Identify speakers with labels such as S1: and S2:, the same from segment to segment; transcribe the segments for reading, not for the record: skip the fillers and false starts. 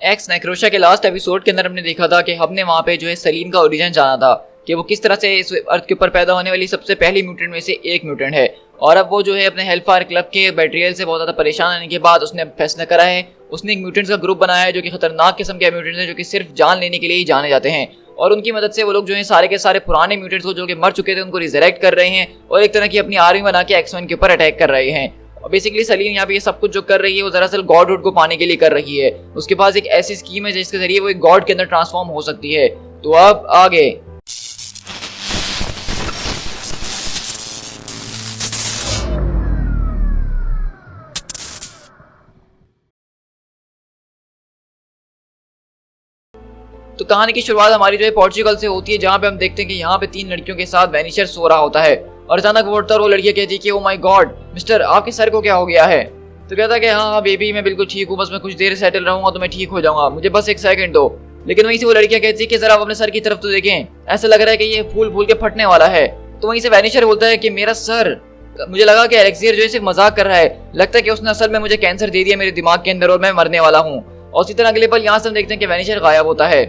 S1: X नेक्रोशा के last episode के अंदर हमने देखा था कि हमने वहाँ पे जो है सलीन का ओरिजिन जाना था कि वो किस तरह से इस अर्थ के ऊपर पैदा होने वाली सबसे पहली म्यूटेंट में से एक म्यूटेंट है। और अब वो जो है अपने हेल्फायर क्लब के बैटरियल से बहुत ज़्यादा परेशान होने के बाद उसने फैसला करा है, उसने एक म्यूटेंट्स का ग्रुप बनाया है जो कि खतरनाक किस्म के म्यूटेंट्स हैं, जो कि सिर्फ जान लेने के लिए ही जाने जाते हैं। और उनकी मदद से वो लोग जो है सारे के सारे पुराने म्यूटेंट्स को जो कि मर चुके थे उनको रिजरेक्ट कर रहे हैं और एक तरह की अपनी आर्मी बना के एक्स-1 के ऊपर अटैक कर रहे हैं। और बेसिकली सलीन यहाँ पे ये सब कुछ जो कर रही है वो दरअसल गॉडहुड को पाने के लिए कर रही है। उसके पास एक ऐसी स्कीम है जिसके जरिए वो एक गॉड के अंदर ट्रांसफॉर्म हो सकती है। तो अब आगे तो कहानी की शुरुआत हमारी जो है पोर्चुगल से होती है, जहाँ पे हम देखते हैं कि यहाँ पे 3 लड़कियों के साथ वैनिशर सो रहा होता है और अचानक वो उठता और वो लड़कियां कहती है कि ओ माय गॉड मिस्टर, आपके सर को क्या हो गया है। तो कहता है कि हाँ बेबी मैं बिल्कुल ठीक हूँ, बस मैं कुछ देर सेटल रहूंगा तो मैं ठीक हो जाऊंगा, मुझे बस एक सेकंड दो। लेकिन वहीं से वो लड़कियां कहती है कि जरा आप अपने सर की तरफ तो देखें, ऐसा लग रहा है कि ये फूल फूल के फटने वाला है। तो वहीं से वैनिशर बोलता है कि मेरा सर, मुझे लगा कि एलेक्सियर जो है सिर्फ मजाक कर रहा है, लगता है कि उसने असल में मुझे कैंसर दे दिया मेरे दिमाग के अंदर और मैं मरने वाला हूँ। और इसी तरह अगले पल यहाँ से हम देखते हैं कि वैनिशर गायब होता है।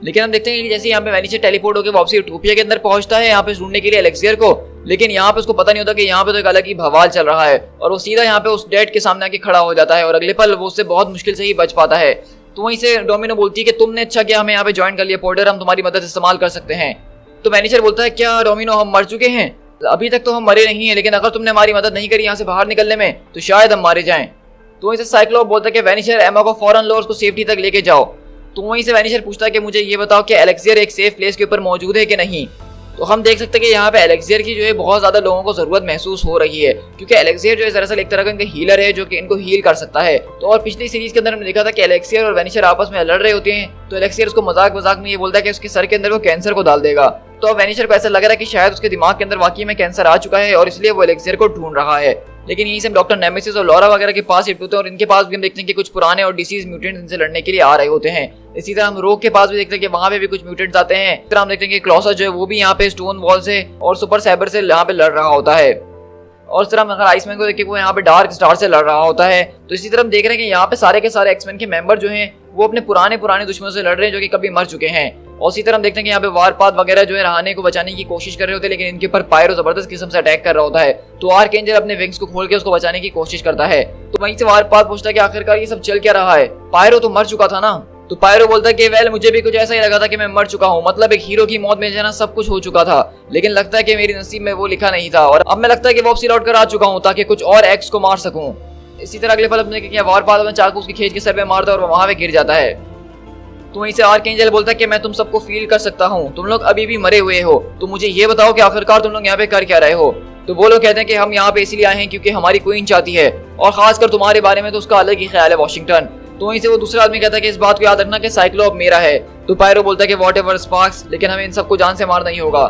S1: लेकिन हम देखते हैं कि जैसे यहाँ पे वैनिशर टेलीपोर्ट होकर वापसी यूटोपिया के अंदर पहुंचता है यहाँ पे ढूंढने के लिए एलेक्सियर को, लेकिन यहाँ पे उसको पता नहीं होता कि यहाँ पे तो एक अलग ही बवाल चल रहा है और वो सीधा यहाँ पे उस डेड के सामने आके खड़ा हो जाता है और अगले पल वो उससे बहुत मुश्किल से ही बच पाता है। तो वहीं से डोमिनो बोलती है कि तुमने अच्छा किया हमें यहाँ पे ज्वाइन कर लिया पोर्टर, हम तुम्हारी मदद इस्तेमाल कर सकते हैं। तो वैनिशर बोलता है क्या डोमिनो हम मर चुके हैं? अभी तक तो हम मरे नहीं है, लेकिन अगर तुमने हमारी मदद नहीं करी यहाँ से बाहर निकलने में तो शायद हम मारे जाएं। तो वहीं से साइक्लोप बोलता है कि वैनिशर एमा को फौरन लो और उसको सेफ्टी तक लेके जाओ। तो वहीं से वैनिशर पूछता है कि मुझे ये बताओ कि एलेक्सियर एक सेफ प्लेस के ऊपर मौजूद है कि नहीं। तो हम देख सकते हैं कि यहाँ पे एलेक्सियर की जो है बहुत ज्यादा लोगों को जरूरत महसूस हो रही है, क्योंकि एलेक्सियर जो है दरअसल एक तरह का इनका हीलर है जो कि इनको हील कर सकता है। तो और पिछली सीरीज के अंदर हमने देखा था कि एलेक्सियर और वैनिशर आपस में लड़ रहे होते हैं, तो एलेक्सियर उसको मजाक मजाक में ये बोलता है कि उसके सर के अंदर वो कैंसर को डाल देगा। तो अब वैनिशर को ऐसा लग रहा है कि शायद उसके दिमाग के अंदर वाकई में कैंसर आ चुका है और इसलिए वो एलेक्सियर को ढूंढ रहा है। लेकिन यहीं से हम डॉक्टर नेमेसिस और लॉरा वगैरह के पास शिफ्ट होते हैं और इनके पास भी हम देखते हैं कि कुछ पुराने और डिसीज म्यूटेंट्स इनसे लड़ने के लिए आ रहे होते हैं। इसी तरह हम रोग के पास भी देखते हैं कि वहां पे भी कुछ म्यूटेंट्स आते हैं। इस तरह हम देखते हैं कि क्लॉसा जो है वो भी यहाँ पे स्टोन वॉल से और सुपर साइबर से यहाँ पे लड़ रहा होता है। और इस तरह हम अगर आइसमैन को देखें वो यहाँ पे डार्क स्टार से लड़ रहा होता है। तो इसी तरह हम देख रहे हैं कि यहाँ पे सारे के सारे एक्समैन के मेंबर जो हैं वो अपने पुराने दुश्मनों से लड़ रहे हैं जो कि कभी मर चुके हैं। और इसी तरह हम देखते हैं कि यहाँ पे वारपाथ वगैरह जो है रहाने को बचाने की कोशिश कर रहे होते हैं, लेकिन इनके ऊपर पायरो जबरदस्त किस्म से अटैक कर रहा होता है। तो आर्कएंजल अपने विंग्स को खोल के उसको बचाने की कोशिश करता है। तो वहीं से वारपाथ पूछता है कि आखिरकार ये सब चल क्या रहा है, पायरो तो मर चुका था ना। तो पायरो बोलता है कि वेल मुझे भी कुछ ऐसा ही लगा था कि मैं मर चुका हूँ, मतलब एक हीरो की मौत में जाना सब कुछ हो चुका था, लेकिन लगता है कि मेरी नसीब में वो लिखा नहीं था और अब मैं लगता है कि वापसी लौट कर आ चुका हूँ ताकि कुछ और एक्स को मार सकूं। इसी तरह अगले पल अपने वारपाथ अपने चाकू उसकी खींच के सर पे मारता है और वहां पे गिर जाता है। तो वहीं से आर्कएंजल बोलता है कि मैं तुम सबको फील कर सकता हूँ, तुम लोग अभी भी मरे हुए हो, तो मुझे ये बताओ कि आखिरकार तुम लोग यहाँ पे कर क्या रहे हो। तो वो लोग कहते हैं कि हम यहाँ पे इसलिए आए हैं क्योंकि हमारी क्वीन चाहती है और खासकर तुम्हारे बारे में तो उसका अलग ही ख्याल है वॉशिंगटन। तो वहीं से वो दूसरा आदमी कहता है कि इस बात को याद रखना कि साइक्लोप मेरा है। तो पायरो बोलता है कि व्हाटएवर स्पार्क्स, लेकिन हमें इन सबको जान से मारना ही होगा।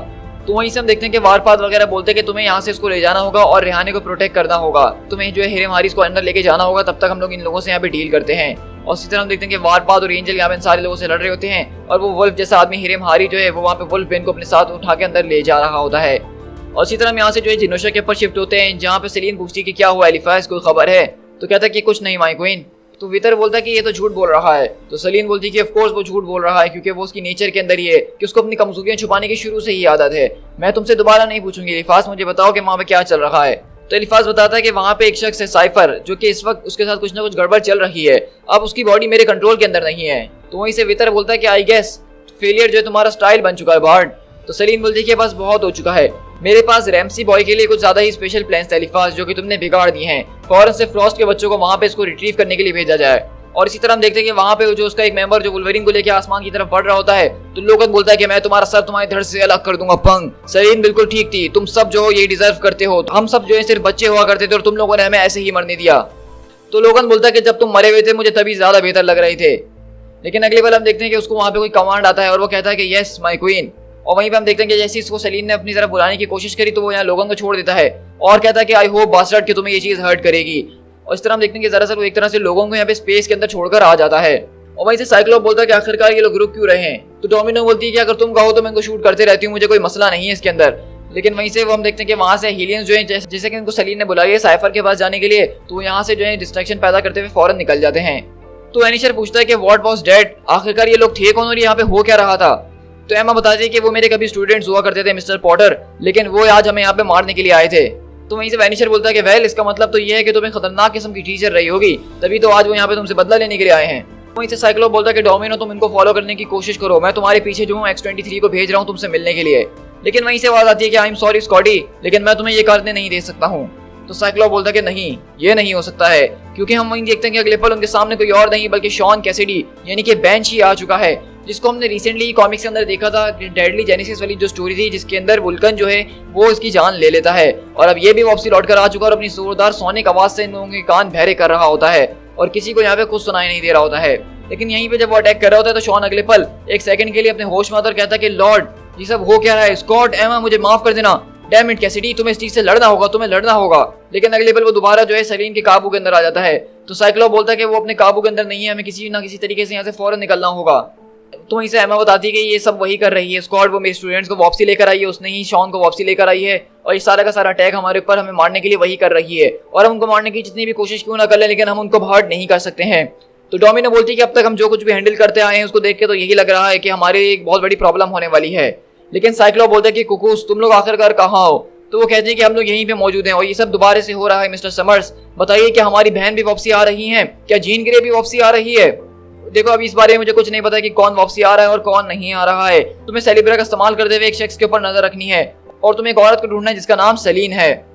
S1: तो वहीं से हम देखते हैं कि वारपाथ वगैरह बोलते हैं कि तुम्हें यहाँ से इसको ले जाना होगा और रिहाने को प्रोटेक्ट करना होगा, तुम्हें जो है हिरेम हारिस को अंदर लेके जाना होगा, तब तक हम लोग इन लोगों से यहाँ पे डील करते हैं। और इसी तरह हम देखते हैं कि वारपाथ और एंजल यहाँ पे इन सारे लोगों से लड़ रहे होते हैं और वो वुल्फ जैसा आदमी हिरेम हारी जो है वो वहाँ पे वुल्फ बेन को अपने साथ उठा के अंदर ले जा रहा होता है। और इसी तरह हम यहाँ से जो है जिनोशा के ऊपर शिफ्ट होते हैं, जहाँ पे सेलिन पूछती है कि क्या हुआ एलिफास, कोई खबर है। तो कहता है कि कुछ नहीं माय क्वीन। तो वितर बोलता है कि ये तो झूठ बोल रहा है। तो सलीन बोलती है कि ऑफ कोर्स वो झूठ बोल रहा है क्योंकि वो उसकी नेचर के अंदर ही है कि उसको अपनी कमजोरियां छुपाने की शुरू से ही आदत है। मैं तुमसे दोबारा नहीं पूछूंगी एलिफास, मुझे बताओ कि वहाँ पे क्या चल रहा है। तो एलिफास बताता है कि वहाँ पे एक शख्स है साइफर, जो कि इस वक्त उसके साथ कुछ ना कुछ गड़बड़ चल रही है, अब उसकी बॉडी मेरे कंट्रोल के अंदर नहीं है। तो वहीं से वितर बोलता है कि आई गेस फेलियर जो है तुम्हारा स्टाइल बन चुका है बार्ड। तो सलीन बोलती है कि बस बहुत हो चुका है, मेरे पास रैमसी बॉय के लिए कुछ ज्यादा ही स्पेशल प्लान्स थे एलिफास, जो कि तुमने बिगाड़ दिए हैं। फौरन से फ्रॉस्ट के बच्चों को वहाँ पे इसको रिट्रीव करने के लिए भेजा जाए। और इसी तरह हम देखते हैं कि वहाँ पे जो उसका एक मेंबर जो वुल्वरीन को लेकर आसमान की तरफ बढ़ रहा होता है, तो लोगन बोलता है कि मैं तुम्हारा सर तुम्हारी धड़ से अलग कर दूंगा पंग। सलीन बिल्कुल ठीक थी, तुम सब जो ये डिजर्व करते हो, हम सब जो है सिर्फ बच्चे हुआ करते थे और तुम लोगों ने हमें ऐसे ही मरने दिया। तो लोगन बोलता है कि जब तुम मरे हुए थे मुझे तभी ज्यादा बेहतर लग रहे थे। लेकिन अगले पल हम देखते हैं कि उसको वहाँ पे कोई कमांड आता है और वो कहता है कि यस माय क्वीन। और वहीं पे हम देखते हैं कि जैसे इसको सलीन ने अपनी तरफ बुलाने की कोशिश करी तो वो यहाँ लोगन को छोड़ देता है और कहता है कि आई होप बास्टर्ड कि तुम्हें ये चीज हर्ट करेगी। और इस तरह हम देखते हैं कि दरअसल वो एक तरह से लोगों को यहाँ पे स्पेस के अंदर छोड़कर आ जाता है। और वहीं से साइक्लोप बोलता है कि आखिरकार ये लोग रुक क्यों रहे हैं। तो डोमिनो बोलती है कि अगर तुम कहो तो मैं इनको शूट करते रहती हूँ, मुझे कोई मसला नहीं है इसके अंदर। लेकिन वहीं से वो हम देखते हैं कि वहाँ से हीलियंस जो है जैसे कि इनको सलीन ने बुलाई है साइफर के पास जाने के लिए, तो यहाँ से जो है डिस्ट्रैक्शन पैदा करते हुए फौरन निकल जाते हैं। तो वेनिशर पूछता है कि व्हाट वाज डेड, आखिरकार ये लोग थे कौन और यहाँ पे हो क्या रहा था। तो एमा बताती है कि वो मेरे कभी स्टूडेंट्स हुआ करते थे मिस्टर पॉटर, लेकिन वो आज हमें यहाँ पे मारने के लिए आए थे। तो वहीं से वेनिशर बोलता है कि वेल इसका मतलब तो ये है कि तुम्हें खतरनाक किस्म की टीचर रही होगी, तभी तो आज वो यहाँ पे तुमसे बदला लेने के लिए आए हैं। वहीं से साइक्लोप बोलता है कि डोमिनो तुम इनको फॉलो करने की कोशिश करो, मैं तुम्हारे पीछे जो हूँ X-23 को भेज रहा हूँ तुमसे मिलने के लिए। लेकिन वहीं से आवाज आती है कि आई एम सॉरी स्कॉटी, लेकिन मैं तुम्हें ये करने नहीं दे सकता हूँ। तो साइक्लोप बोलता है कि नहीं, ये नहीं हो सकता है, क्योंकि हम वहीं देखते हैं कि अगले पल उनके सामने कोई और नहीं बल्कि शॉन कैसिडी यानी कि बेंची आ चुका है, जिसको हमने रिसेंटली कॉमिक्स के अंदर देखा था, डेडली जेनेसिस वाली जो स्टोरी थी जिसके अंदर वुल्कन जो है वो इसकी जान ले लेता है। और अब ये भी वापसी लौट कर आ चुका और अपनी जोरदार सोनिक आवाज से इन लोगों के कान बहरे कर रहा होता है और किसी को यहाँ पे कुछ सुनाई नहीं दे रहा होता है। लेकिन यहीं पे जब वो अटैक कर रहा होता है तो शॉन अगले पल एक सेकंड के लिए अपने होश में आता और कहता है कि लॉर्ड ये सब हो क्या रहा है, स्कॉट, एमा मुझे माफ कर देना, डैम इट कैसिडी तुम्हें इस चीज से लड़ना होगा, तुम्हें लड़ना होगा। लेकिन अगले पल वो दोबारा जो है सलीन के काबू के अंदर आ जाता है। तो साइक्लोप बोलता है कि वो अपने काबू के अंदर नहीं है, हमें किसी ना किसी तरीके से यहाँ से फौरन निकलना होगा। तो वहीं से एमा बताती है कि ये सब वही कर रही है, स्कॉट वो मेरे स्टूडेंट्स को वापसी लेकर आई है, उसने ही शॉन को वापसी लेकर आई है और ये सारा का सारा अटैक हमारे ऊपर हमें मारने के लिए वही कर रही है और हम उनको मारने की जितनी भी कोशिश क्यों ना कर ले लेकिन हम उनको हर्ट नहीं कर सकते हैं। तो डोमिनो बोलती है कि अब तक हम जो कुछ भी हैंडल करते आए हैं उसको देख के तो यही लग रहा है कि हमारे एक बहुत बड़ी प्रॉब्लम होने वाली है। लेकिन साइक्लोप बोलता है कि कुकूस तुम लोग आखिरकार कहाँ हो। तो वो कहते हैं कि हम लोग यहीं पे मौजूद हैं और ये सब दोबारा से हो रहा है। मिस्टर समर्स बताइए कि हमारी बहन भी वापसी आ रही है, क्या जीन ग्रे भी वापसी आ रही है। देखो अभी इस बारे में मुझे कुछ नहीं पता कि कौन वापसी आ रहा है और कौन नहीं आ रहा है। तुम्हें सेलिब्रा का इस्तेमाल करते हुए एक शख्स के ऊपर नजर रखनी है और तुम्हें एक औरत को ढूंढना है जिसका नाम सलीन है।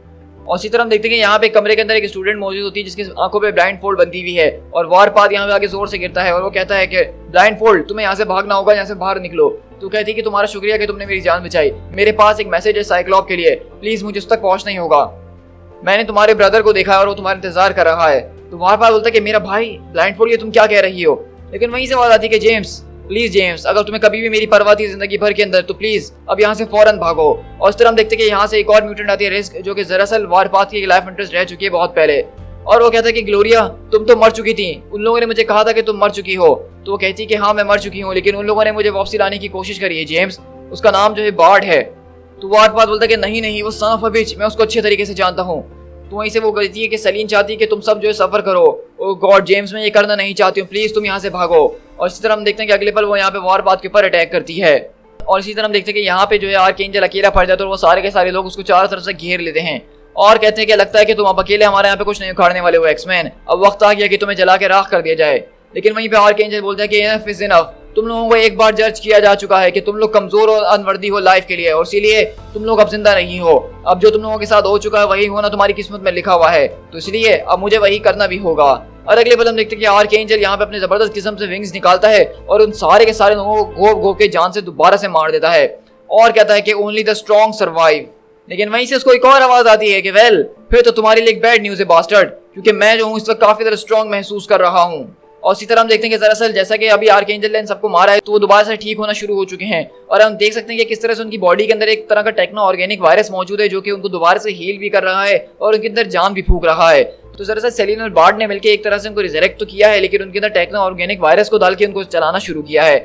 S1: और इसी तरह हम देखते हैं कि यहाँ पे कमरे के अंदर एक स्टूडेंट मौजूद होती है जिसकी आंखों पे ब्लाइंड फोल्ड बंधी हुई है और वारपात यहाँ पे आगे जोर से गिरता है और वो कहता है कि ब्लाइंड फोल्ड तुम्हें यहाँ से भागना होगा, यहाँ से बाहर निकलो। तो कहती है कि तुम्हारा शुक्रिया कि तुमने मेरी जान बचाई, मेरे पास एक मैसेज है साइक्लोप के लिए, प्लीज मुझे उस तक पहुंचना ही होगा। मैंने तुम्हारे ब्रदर को देखा है और वो तुम्हारा इंतजार कर रहा है। तो वारपात बोलता है कि मेरा भाई ब्लाइंड फोल्ड, ये तुम क्या कह रही हो। लेकिन वहीं से बात आती है कि जेम्स प्लीज जेम्स, अगर तुम्हें कभी भी मेरी परवाह थी जिंदगी भर के अंदर तो प्लीज अब यहाँ से फौरन भागो। और इस तरह हम देखते हैं कि यहाँ से एक और म्यूटेंट आती है रिस्क, जो कि दरअसल वारपात की लाइफ इंटरेस्ट रह चुकी है बहुत पहले। और वो कहता है कि ग्लोरिया तुम तो मर चुकी थी, उन लोगों ने मुझे कहा था कि तुम मर चुकी हो। तो वो कहती है कि हाँ मैं मर चुकी हूँ, लेकिन उन लोगों ने मुझे वापसी लाने की कोशिश करी है जेम्स, उसका नाम जो है बार्ड है। तो वारपात बोलता है कि नहीं नहीं वो सन ऑफ अ बिच, मैं उसको अच्छे तरीके से जानता हूँ। तो वहीं से वो कहती है कि सलीन चाहती है कि तुम सब जो है सफर करो। ओ गॉड जेम्स मैं ये करना नहीं चाहती हूँ, प्लीज तुम यहाँ से भागो। और इसी तरह हम देखते हैं कि अगले पल वो यहाँ पे वारपात के ऊपर अटैक करती है। और इसी तरह हम देखते हैं कि यहाँ पे जो है आर्कएंजल अकेला पड़ जाता है और वो सारे के सारे लोग उसको चारों तरफ से घेर लेते हैं और कहते हैं कि लगता है कि तुम अब अकेले हमारे यहाँ पे कुछ नहीं उखाड़ने वाले हो एक्समैन, अब वक्त आ गया कि तुम्हें जला के राख कर दिया जाए। लेकिन वहीं पे आर्कएंजल बोलता है कि इनफ इज इनफ, तुम लोगों को एक बार जज किया जा चुका है कि तुम लोग कमजोर और अनवर्दी हो लाइफ के लिए और इसीलिए तुम लोग अब जिंदा नहीं हो। अब जो तुम लोगों के साथ हो चुका है वही होना तुम्हारी किस्मत में लिखा हुआ है, तो इसलिए अब मुझे वही करना भी होगा। और अगले पल हम देखते हैं कि आर्कएंजल यहाँ पे अपने जबरदस्त किस्म से विंग्स निकालता है और उन सारे के सारे लोगों को घोप घोप के जान से दोबारा से मार देता है और कहता है कि ओनली द स्ट्रॉन्ग सर्वाइव। लेकिन वहीं से उसको एक और आवाज आती है कि वेल फिर तो तुम्हारे लिए एक बैड न्यूज है बास्टर्ड, क्योंकि मैं जो हूँ इस वक्त काफी ज्यादा स्ट्रॉन्ग महसूस कर रहा हूँ। और इसी तरह हम देखते हैं कि दरअसल जैसा कि अभी आर्कएंजल ने सबको मारा है तो वो दोबारा से ठीक होना शुरू हो चुके हैं और हम देख सकते हैं कि किस तरह से उनकी बॉडी के अंदर एक तरह का टेक्नो ऑर्गेनिक वायरस मौजूद है जो कि उनको दोबारा से हील भी कर रहा है और उनके अंदर जान भी फूंक रहा है। तो दरअसल सेलिन और बार्ड ने मिलकर एक तरह से उनको रिजरेक्ट तो किया है, लेकिन उनके अंदर टेक्नो ऑर्गेनिक वायरस को डाल के उनको चलाना शुरू किया है।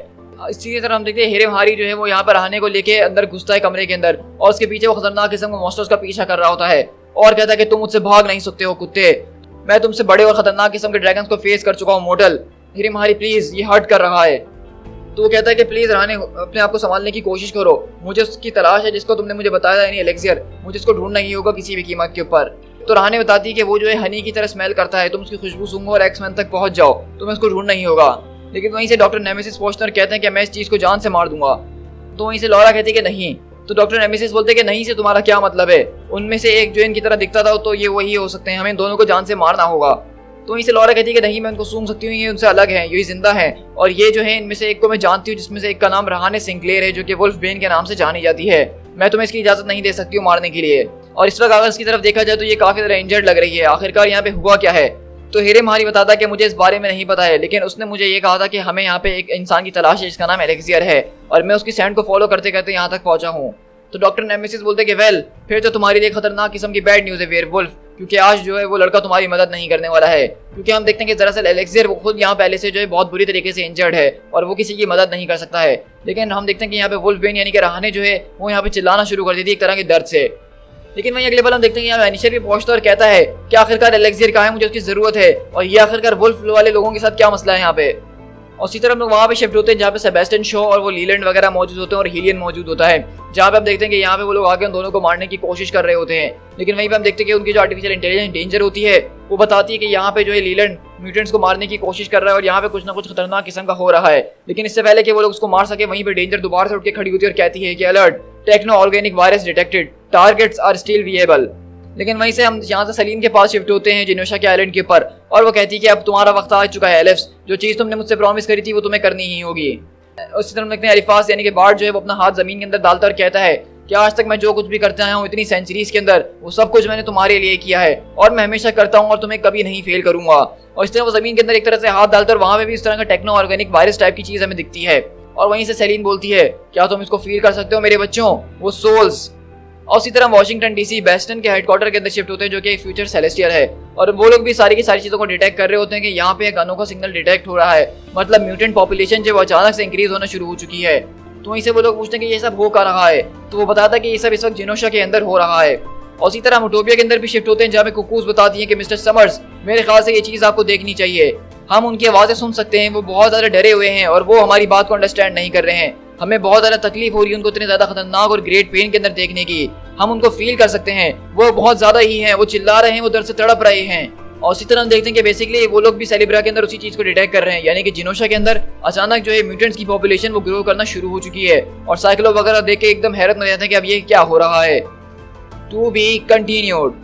S1: इसी तरह हम देखते हैं हिरेम हारी जो है वो यहाँ पर रहने को लेके अंदर घुसता है कमरे के अंदर और उसके पीछे वो खतरनाक किस्म का मॉन्स्टर्स का पीछा कर रहा होता है और कहता है कि तुम मुझसे भाग नहीं सकते हो कुत्ते, मैं तुमसे बड़े और खतरनाक किस्म के ड्रैगन्स को फेस कर चुका हूँ मोटल, हिरेम हारी प्लीज ये हर्ट कर रहा है। तो वो कहता है कि प्लीज रहने अपने आप को संभालने की कोशिश करो, मुझे उसकी तलाश है जिसको तुमने मुझे बताया यानी एलेक्सियर, मुझे उसको ढूंढना ही होगा किसी भी कीमत के ऊपर। तो रहने बताती है कि वो जो है हनी की तरह स्मेल करता है, तुम उसकी खुशबू सूंघो और एक्समैन तक पहुंच जाओ, तुम्हें उसको ढूंढना ही होगा। लेकिन वहीं से डॉक्टर नेमेसिस पहुंचते और कहते हैं कि मैं इस चीज को जान से मार दूंगा। तो वहीं से लॉरा कहती है कि नहीं। तो डॉक्टर नेमेसिस बोलते हैं कि नहीं से तुम्हारा क्या मतलब है, उनमें से एक जो इनकी तरह दिखता था तो ये वही हो सकते हैं, हमें दोनों को जान से मारना होगा। तो वहीं से लॉरा कहती है कि नहीं मैं उनको सूंघ सकती हूँ, ये उनसे अलग है, ये जिंदा है और ये जो है इनमें से एक को मैं जानती हूँ जिसमें से एक का नाम रहाने सिंक्लेयर है जो कि वुल्फ बेन के नाम से जानी जाती है, मैं तुम्हें इसकी इजाजत नहीं दे सकती हूँ मारने के लिए। और इस वक्त अगर इसकी तरफ देखा जाए तो ये काफी ज्यादा इंजर्ड लग रही है, आखिरकार यहाँ पे हुआ क्या है। तो हिरेम हारी बताता है कि मुझे इस बारे में नहीं पता है, लेकिन उसने मुझे ये कहा था कि हमें यहाँ पे एक इंसान की तलाश है जिसका नाम एलेक्सियर है और मैं उसकी सैंड को फॉलो करते करते यहाँ तक पहुंचा हूँ। तो डॉक्टर नेमेसिस बोलते कि वेल फिर तो तुम्हारे लिए खतरनाक किस्म की बैड न्यूज है वेयरवुल्फ, क्योंकि आज जो है वो लड़का तुम्हारी मदद नहीं करने वाला है, क्योंकि हम देखते हैं कि दरअसल एलेक्सियर वो खुद यहाँ पहले से जो है बहुत बुरी तरीके से इंजर्ड है और वो किसी की मदद नहीं कर सकता है। लेकिन हम देखते हैं कि यहाँ पे वुल्फ बेन यानी कि रहाने जो है वो यहाँ पे चिल्लाना शुरू कर देती है एक तरह के दर्द से। लेकिन वहीं अगले पल हम देखते हैं यहाँ वैनिशर भी पहुंचता है और कहता है कि आखिरकार एलेक्सियर कहाँ है, मुझे उसकी जरूरत है, और ये आखिरकार वुल्फ वाले लोगों के साथ क्या मसला है यहाँ पे। और इसी तरह हम लोग वहाँ पे शिफ्ट होते हैं जहाँ पे सेबेस्टियन शो और वो लीलैंड वगैरह मौजूद होते हैं और हीलियन मौजूद होता है, जहाँ पे हम देखते हैं कि यहाँ पे वो लोग आगे उन दोनों को मारने की कोशिश कर रहे होते हैं। लेकिन वहीं पे हम देखते हैं कि उनकी जो आर्टिफिशियल इंटेलिजेंस डेंजर होती है वो बताती है कि यहाँ पे जो है लीलैंड म्यूटेंट्स को मारने की कोशिश कर रहा है और यहाँ पे कुछ ना कुछ खतरनाक किस्म का हो रहा है। लेकिन इससे पहले कि वो लोग उसको मार सके वहीं पे डेंजर दोबारा से उठ के खड़ी होती है और कहती है कि alert, techno organic virus detected, targets are still viable. लेकिन वहीं से हम यहाँ से सलीम के पास शिफ्ट होते हैं जिनोशा के आइलैंड के ऊपर, और वो कहती है कि अब तुम्हारा वक्त आ चुका है एलिफ्स, जो चीज़ तुमने मुझसे प्रॉमिस करी थी वो तुम्हें करनी ही होगी। उसी तरह देखते हैं एलिफास यानी कि बार्ड जो है वो अपना हाथ जमीन के अंदर डालता और कहता है कि आज तक मैं जो कुछ भी करते आया हूँ इतनी सेंचुरीज के अंदर, वो सब कुछ मैंने तुम्हारे लिए किया है और मैं हमेशा करता हूँ और तुम्हें कभी नहीं फेल करूंगा। और इस तरह वो जमीन के अंदर एक तरह से हाथ डालता और वहाँ पे भी इस तरह का टेक्नो ऑर्गेनिक वायरस टाइप की चीज़ हमें दिखती है। और वहीं से सेलिन बोलती है क्या तुम इसको फील कर सकते हो मेरे बच्चों, वो सोल्स। और इसी तरह वाशिंगटन डीसी बेस्टन के हेडक्वार्टर के अंदर शिफ्ट होते हैं जो कि एक फ्यूचर सेलेस्टियल है, और वो लोग भी सारी की सारी चीज़ों को डिटेक्ट कर रहे होते हैं कि यहाँ पे एक अनोखा सिग्नल डिटेक्ट हो रहा है, मतलब म्यूटेंट पॉपुलेशन जो अचानक से इंक्रीज होना शुरू हो चुकी है। तो वहीं से वो लोग पूछते हैं कि ये सब हो क्या रहा है, तो वो बताता है कि ये सब इस वक्त जिनोशा के अंदर हो रहा है। और इसी तरह मोटोपिया के अंदर भी शिफ्ट होते हैं जहाँ पे कुकूज बताती है कि मिस्टर समर्स मेरे ख्याल से ये चीज़ आपको देखनी चाहिए, हम उनकी आवाज़ें सुन सकते हैं, वो बहुत ज़्यादा डरे हुए हैं और वो हमारी बात को अंडरस्टैंड नहीं कर रहे हैं, हमें बहुत ज़्यादा तकलीफ हो रही है उनको इतने ज़्यादा खतरनाक और ग्रेट पेन के अंदर देखने की, हम उनको फील कर सकते हैं, वो बहुत ज़्यादा ही हैं, वो चिल्ला रहे हैं, वो दर्द से तड़प रहे हैं। और इसी तरह हम देखते हैं कि बेसिकली वो लोग भी सेलिब्रा के अंदर उसी चीज़ को डिटेक्ट कर रहे हैं, यानी कि जिनोशा के अंदर अचानक जो है म्यूटेंट्स की पॉपुलेशन वो ग्रो करना शुरू हो चुकी है, और साइक्लो वगैरह देख के एकदम हैरत में रहते हैं कि अब ये क्या हो रहा है। To be continued.